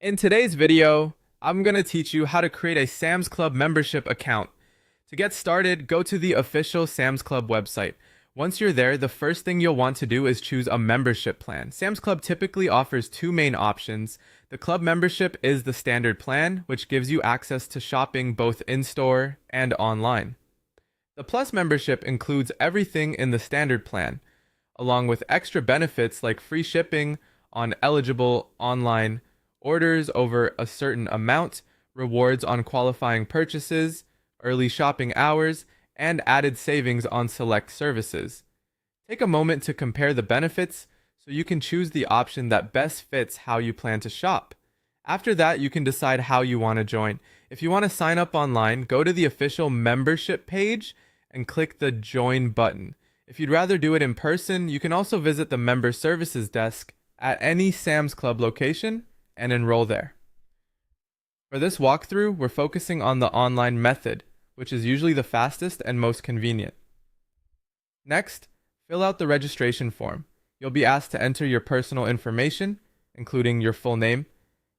In today's video, I'm going to teach you how to create a Sam's Club membership account. To get started, go to the official Sam's Club website. Once you're there, the first thing you'll want to do is choose a membership plan. Sam's Club typically offers two main options. The club membership is the standard plan, which gives you access to shopping both in-store and online. The Plus membership includes everything in the standard plan, along with extra benefits like free shipping on eligible online orders over a certain amount, rewards on qualifying purchases, early shopping hours, and added savings on select services. Take a moment to compare the benefits so you can choose the option that best fits how you plan to shop. After that, you can decide how you want to join. If you want to sign up online, go to the official membership page and click the Join button. If you'd rather do it in person, you can also visit the Member Services desk at any Sam's Club location and enroll there. For this walkthrough, we're focusing on the online method, which is usually the fastest and most convenient. Next, fill out the registration form. You'll be asked to enter your personal information, including your full name,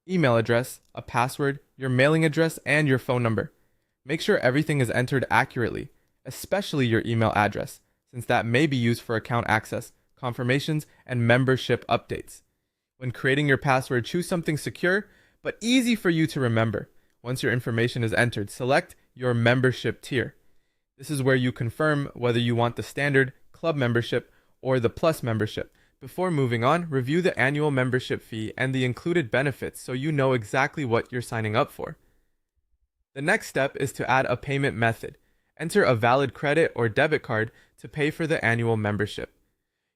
email address, a password, your mailing address, and your phone number. Make sure everything is entered accurately, especially your email address, since that may be used for account access, confirmations, and membership updates. When creating your password, choose something secure, but easy for you to remember. Once your information is entered, select your membership tier. This is where you confirm whether you want the standard club membership or the plus membership. Before moving on, review the annual membership fee and the included benefits so you know exactly what you're signing up for. The next step is to add a payment method. Enter a valid credit or debit card to pay for the annual membership.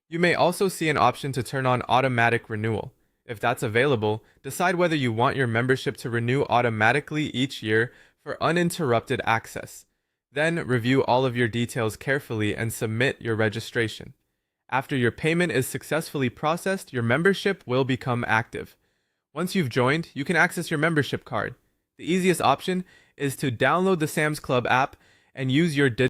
You may also see an option to turn on automatic renewal. If that's available, decide whether you want your membership to renew automatically each year for uninterrupted access. Then review all of your details carefully and submit your registration. After your payment is successfully processed, your membership will become active. Once you've joined, you can access your membership card. The easiest option is to download the Sam's Club app and use your